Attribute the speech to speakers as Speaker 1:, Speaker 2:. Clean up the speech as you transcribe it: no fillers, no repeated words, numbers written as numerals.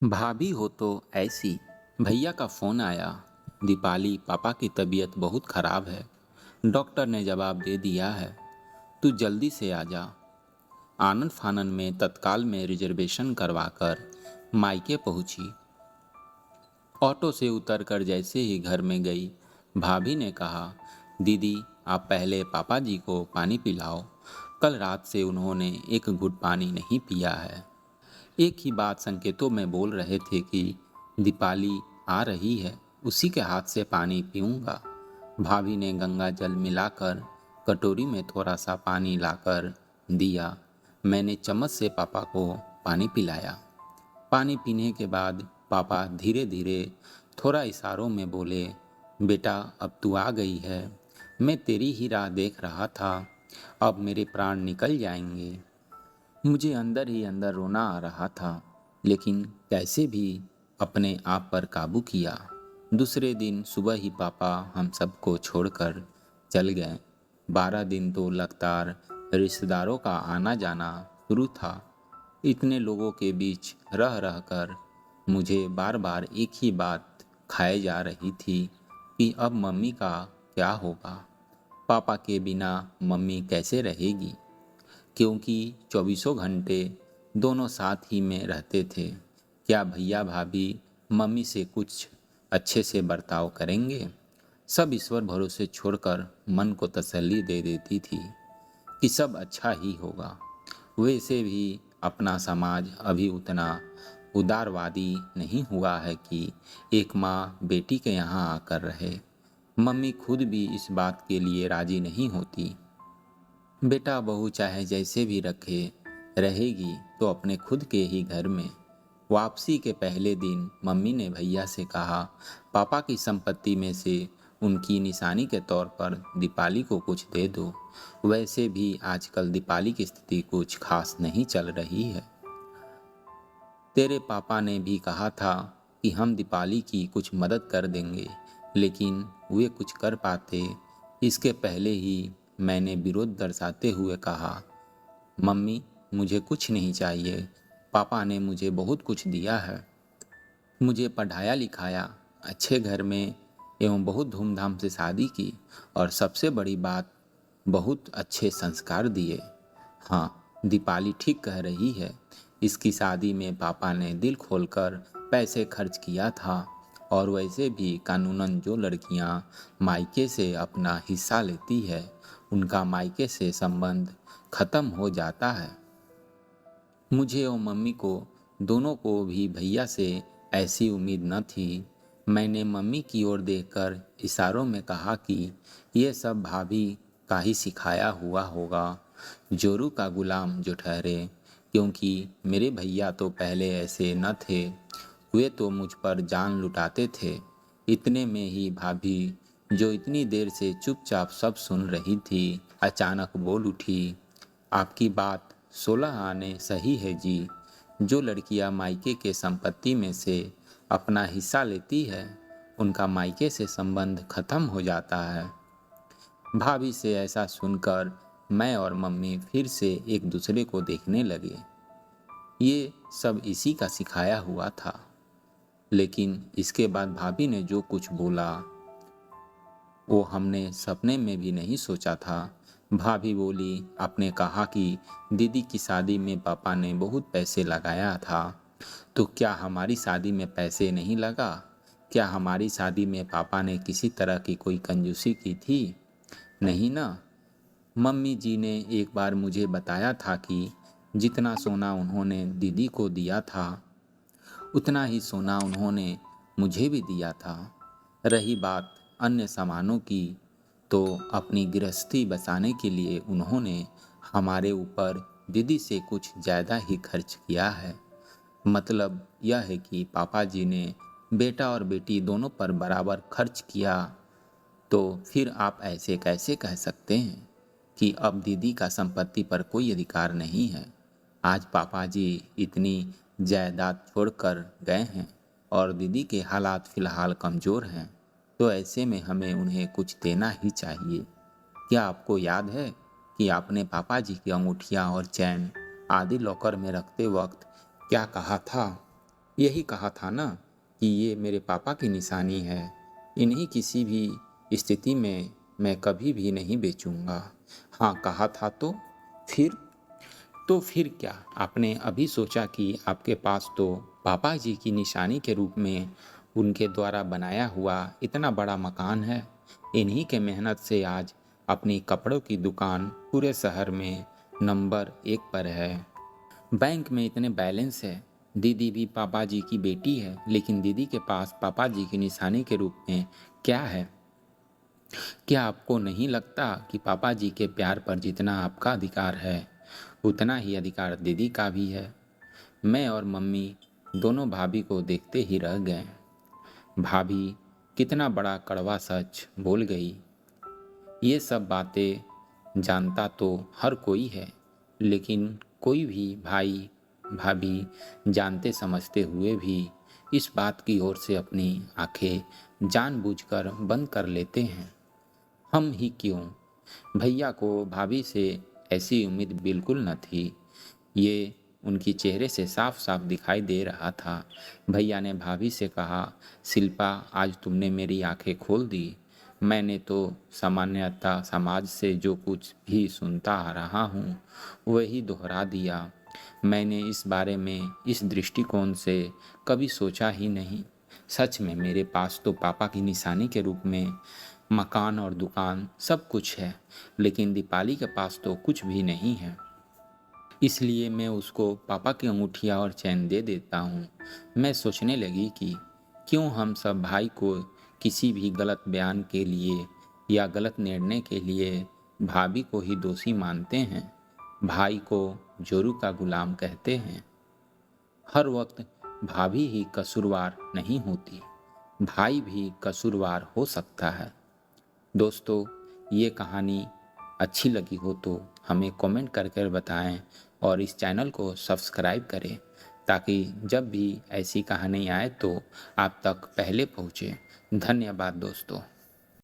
Speaker 1: भाभी हो तो ऐसी। भैया का फोन आया। दीपाली, पापा की तबीयत बहुत खराब है। डॉक्टर ने जवाब दे दिया है, तू जल्दी से आ जा। आनन फानन में तत्काल में रिजर्वेशन करवाकर मायके पहुंची। ऑटो से उतरकर जैसे ही घर में गई, भाभी ने कहा, दीदी आप पहले पापा जी को पानी पिलाओ। कल रात से उन्होंने एक घुट पानी नहीं पिया है। एक ही बात संकेतों में बोल रहे थे कि दीपाली आ रही है, उसी के हाथ से पानी पीऊंगा। भाभी ने गंगा जल मिलाकर कटोरी में थोड़ा सा पानी लाकर दिया। मैंने चम्मच से पापा को पानी पिलाया। पानी पीने के बाद पापा धीरे धीरे थोड़ा इशारों में बोले, बेटा अब तू आ गई है, मैं तेरी ही राह देख रहा था, अब मेरे प्राण निकल जाएंगे। मुझे अंदर ही अंदर रोना आ रहा था, लेकिन कैसे भी अपने आप पर काबू किया। दूसरे दिन सुबह ही पापा हम सबको छोड़कर चल गए। 12 दिन तो लगातार रिश्तेदारों का आना जाना शुरू था। इतने लोगों के बीच रह रह कर मुझे बार बार एक ही बात खाए जा रही थी कि अब मम्मी का क्या होगा। पापा के बिना मम्मी कैसे रहेगी, क्योंकि चौबीसों घंटे दोनों साथ ही में रहते थे। क्या भैया भाभी मम्मी से कुछ अच्छे से बर्ताव करेंगे? सब ईश्वर भरोसे छोड़कर मन को तसल्ली दे देती थी कि सब अच्छा ही होगा। वैसे भी अपना समाज अभी उतना उदारवादी नहीं हुआ है कि एक माँ बेटी के यहाँ आकर रहे। मम्मी खुद भी इस बात के लिए राजी नहीं होती। बेटा बहू चाहे जैसे भी रखे, रहेगी तो अपने खुद के ही घर में। वापसी के पहले दिन मम्मी ने भैया से कहा, पापा की संपत्ति में से उनकी निशानी के तौर पर दीपाली को कुछ दे दो। वैसे भी आजकल दीपाली की स्थिति कुछ खास नहीं चल रही है। तेरे पापा ने भी कहा था कि हम दीपाली की कुछ मदद कर देंगे, लेकिन वे कुछ कर पाते इसके पहले ही मैंने विरोध दर्शाते हुए कहा, मम्मी मुझे कुछ नहीं चाहिए। पापा ने मुझे बहुत कुछ दिया है, मुझे पढ़ाया लिखाया, अच्छे घर में एवं बहुत धूमधाम से शादी की, और सबसे बड़ी बात, बहुत अच्छे संस्कार दिए। हाँ, दीपाली ठीक कह रही है। इसकी शादी में पापा ने दिल खोलकर पैसे खर्च किया था, और वैसे भी कानूनन जो लड़कियां मायके से अपना हिस्सा लेती है, उनका मायके से संबंध खत्म हो जाता है। मुझे और मम्मी को दोनों को भी भैया से ऐसी उम्मीद न थी। मैंने मम्मी की ओर देखकर इशारों में कहा कि ये सब भाभी का ही सिखाया हुआ होगा, जोरू का गुलाम जो ठहरे, क्योंकि मेरे भैया तो पहले ऐसे न थे। वे तो मुझ पर जान लुटाते थे। इतने में ही भाभी, जो इतनी देर से चुपचाप सब सुन रही थी, अचानक बोल उठी, आपकी बात 16 आने सही है जी। जो लड़कियां मायके के संपत्ति में से अपना हिस्सा लेती है, उनका मायके से संबंध खत्म हो जाता है। भाभी से ऐसा सुनकर मैं और मम्मी फिर से एक दूसरे को देखने लगे। ये सब इसी का सिखाया हुआ था। लेकिन इसके बाद भाभी ने जो कुछ बोला, वो हमने सपने में भी नहीं सोचा था। भाभी बोली, आपने कहा कि दीदी की शादी में पापा ने बहुत पैसे लगाया था, तो क्या हमारी शादी में पैसे नहीं लगा? क्या हमारी शादी में पापा ने किसी तरह की कोई कंजूसी की थी? नहीं ना। मम्मी जी ने एक बार मुझे बताया था कि जितना सोना उन्होंने दीदी को दिया था, उतना ही सोना उन्होंने मुझे भी दिया था। रही बात अन्य सामानों की, तो अपनी गृहस्थी बचाने के लिए उन्होंने हमारे ऊपर दीदी से कुछ ज़्यादा ही खर्च किया है। मतलब यह है कि पापा जी ने बेटा और बेटी दोनों पर बराबर खर्च किया। तो फिर आप ऐसे कैसे कह सकते हैं कि अब दीदी का संपत्ति पर कोई अधिकार नहीं है? आज पापा जी इतनी जायदाद छोड़कर गए हैं और दीदी के हालात फिलहाल कमज़ोर हैं, तो ऐसे में हमें उन्हें कुछ देना ही चाहिए। क्या आपको याद है कि आपने पापा जी की अंगूठियाँ और चैन आदि लॉकर में रखते वक्त क्या कहा था? यही कहा था ना कि ये मेरे पापा की निशानी है, इन्हीं किसी भी स्थिति में मैं कभी भी नहीं बेचूंगा। हाँ कहा था फिर तो फिर क्या आपने अभी सोचा कि आपके पास तो पापा जी की निशानी के रूप में उनके द्वारा बनाया हुआ इतना बड़ा मकान है। इन्हीं के मेहनत से आज अपनी कपड़ों की दुकान पूरे शहर में नंबर 1 पर है। बैंक में इतने बैलेंस है। दीदी भी पापा जी की बेटी है, लेकिन दीदी के पास पापा जी की निशानी के रूप में क्या है? क्या आपको नहीं लगता कि पापा जी के प्यार पर जितना आपका अधिकार है उतना ही अधिकार दीदी का भी है? मैं और मम्मी दोनों भाभी को देखते ही रह गए। भाभी कितना बड़ा कड़वा सच बोल गई। ये सब बातें जानता तो हर कोई है, लेकिन कोई भी भाई भाभी जानते समझते हुए भी इस बात की ओर से अपनी आंखें जानबूझकर बंद कर लेते हैं। हम ही क्यों? भैया को भाभी से ऐसी उम्मीद बिल्कुल न थी। ये उनकी चेहरे से साफ साफ दिखाई दे रहा था। भैया ने भाभी से कहा, शिल्पा आज तुमने मेरी आंखें खोल दी। मैंने तो सामान्यतः समाज से जो कुछ भी सुनता आ रहा हूँ वही दोहरा दिया। मैंने इस बारे में इस दृष्टिकोण से कभी सोचा ही नहीं। सच में मेरे पास तो पापा की निशानी के रूप में मकान और दुकान सब कुछ है, लेकिन दीपाली के पास तो कुछ भी नहीं है। इसलिए मैं उसको पापा की अंगूठिया और चैन दे देता हूँ। मैं सोचने लगी कि क्यों हम सब भाई को किसी भी गलत बयान के लिए या गलत निर्णय के लिए भाभी को ही दोषी मानते हैं। भाई को जोरू का गुलाम कहते हैं। हर वक्त भाभी ही कसूरवार नहीं होती, भाई भी कसूरवार हो सकता है। दोस्तों, ये कहानी अच्छी लगी हो तो हमें कमेंट करके बताएं और इस चैनल को सब्सक्राइब करें ताकि जब भी ऐसी कहानी आए तो आप तक पहले पहुँचे। धन्यवाद दोस्तों।